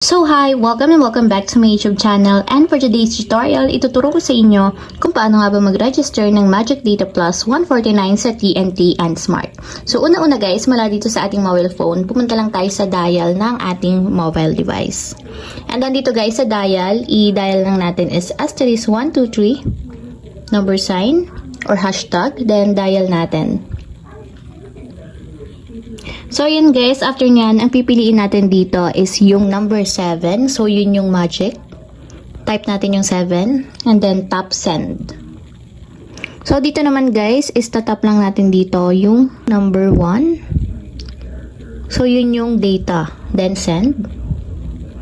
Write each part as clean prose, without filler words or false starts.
So hi! Welcome and welcome back to my YouTube channel, and for today's tutorial, ituturo ko sa inyo kung paano nga ba mag-register ng Magic Data Plus 149 sa TNT and Smart. So una-una guys, mula dito sa ating mobile phone, pumunta lang tayo sa dial ng ating mobile device. And then dito guys sa dial, i-dial lang natin is *123, number sign, or hashtag, then dial natin. So yun guys, after nyan, ang pipiliin natin dito is yung number 7. So yun yung magic. Type natin yung 7 and then tap send. So dito naman guys, is tatap lang natin dito yung number 1. So yun yung data, then send.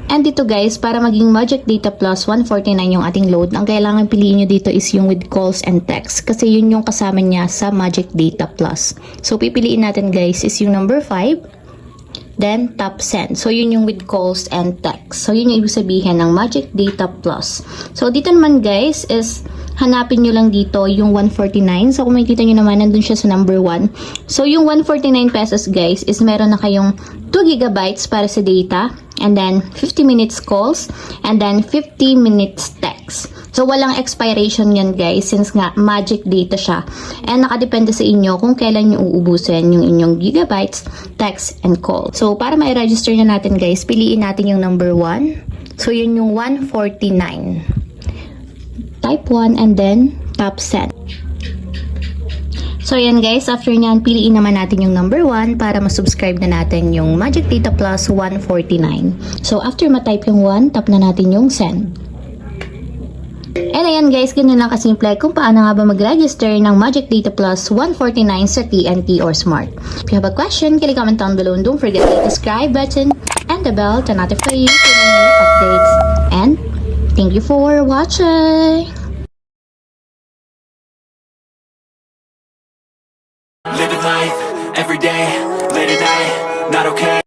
And dito guys, para maging Magic Data Plus 149 yung ating load, ang kailangan piliin nyo dito is yung with calls and text. Kasi yun yung kasama niya sa Magic Data Plus. So pipiliin natin guys is yung number 5. Then tap send. So yun yung with calls and text. So yun yung ibig sabihin ng Magic Data Plus. So dito naman guys is hanapin nyo lang dito yung 149. So kung makikita nyo naman, nandun siya sa number 1. So yung 149 pesos guys is meron na kayong 2 gigabytes para sa data. And then 50 minutes calls. And then 50 minutes text. So walang expiration yan guys since nga magic data siya. And nakadepende sa inyo kung kailan nyo uubusin yung inyong gigabytes, text, and call. So para ma-register na natin guys, piliin natin yung number 1. So yun yung 149. Type 1 and then tap send. So yan guys, after nyan, piliin naman natin yung number 1 para ma-subscribe na natin yung Magic Data Plus 149. So after ma-type yung 1, tap na natin yung send. And ayan guys, ganun lang kasimple kung paano nga ba mag-register ng Magic Data Plus 149 sa TNT or Smart. If you have a question, kindly comment down below and don't forget to hit the subscribe button and the bell to notify you for new updates. And thank you for watching! Living life, every day, late at night, not okay.